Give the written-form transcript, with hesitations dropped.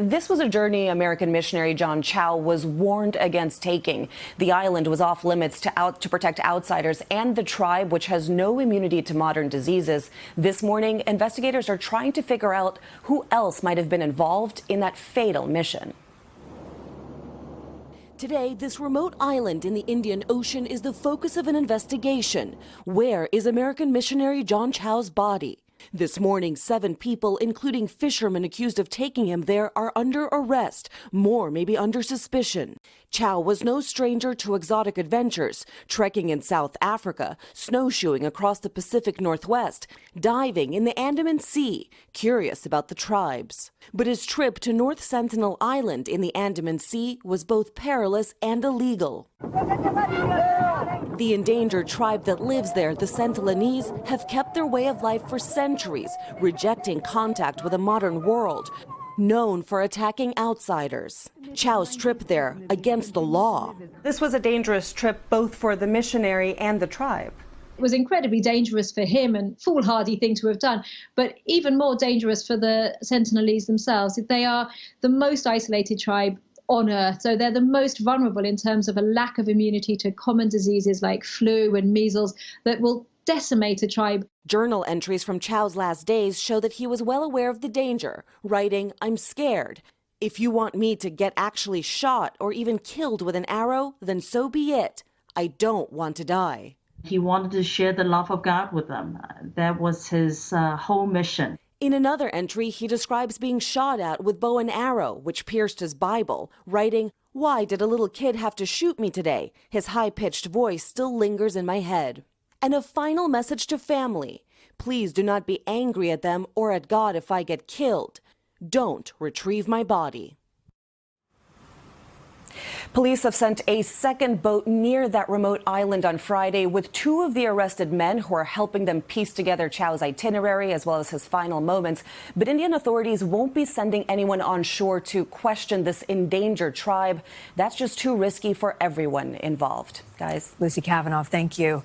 This was a journey American missionary John Chau was warned against taking. The island was off limits to protect outsiders and the tribe, which has no immunity to modern diseases. This morning, investigators are trying to figure out who else might have been involved in that fatal mission. Today, this remote island in the Indian Ocean is the focus of an investigation. Where is American missionary John Chau's body? This morning, 7 people, including fishermen accused of taking him there, are under arrest. More may be under suspicion. Chau was no stranger to exotic adventures, trekking in South Africa, snowshoeing across the Pacific Northwest, diving in the Andaman Sea, curious about the tribes. But his trip to North Sentinel Island in the Andaman Sea was both perilous and illegal. The endangered tribe that lives there, the Sentinelese, have kept their way of life for centuries, rejecting contact with a modern world, known for attacking outsiders. Chau's trip there against the law. This was a dangerous trip both for the missionary and the tribe. It was incredibly dangerous for him and foolhardy thing to have done, but even more dangerous for the Sentinelese themselves. They are the most isolated tribe on Earth, so they're the most vulnerable in terms of a lack of immunity to common diseases like flu and measles that will decimate a tribe. Journal entries from Chau's last days show that he was well aware of the danger, writing, "I'm scared. If you want me to get actually shot or even killed with an arrow, then so be it. I don't want to die." He wanted to share the love of God with them. That was his whole mission. In another entry, he describes being shot at with bow and arrow, which pierced his Bible, writing, "Why did a little kid have to shoot me today? His high-pitched voice still lingers in my head." And a final message to family. Please do not be angry at them or at God if I get killed. Don't retrieve my body. Police have sent a second boat near that remote island on Friday with 2 of the arrested men who are helping them piece together Chau's itinerary as well as his final moments. But Indian authorities won't be sending anyone on shore to question this endangered tribe. That's just too risky for everyone involved. Guys. Lucy Kafanov, thank you.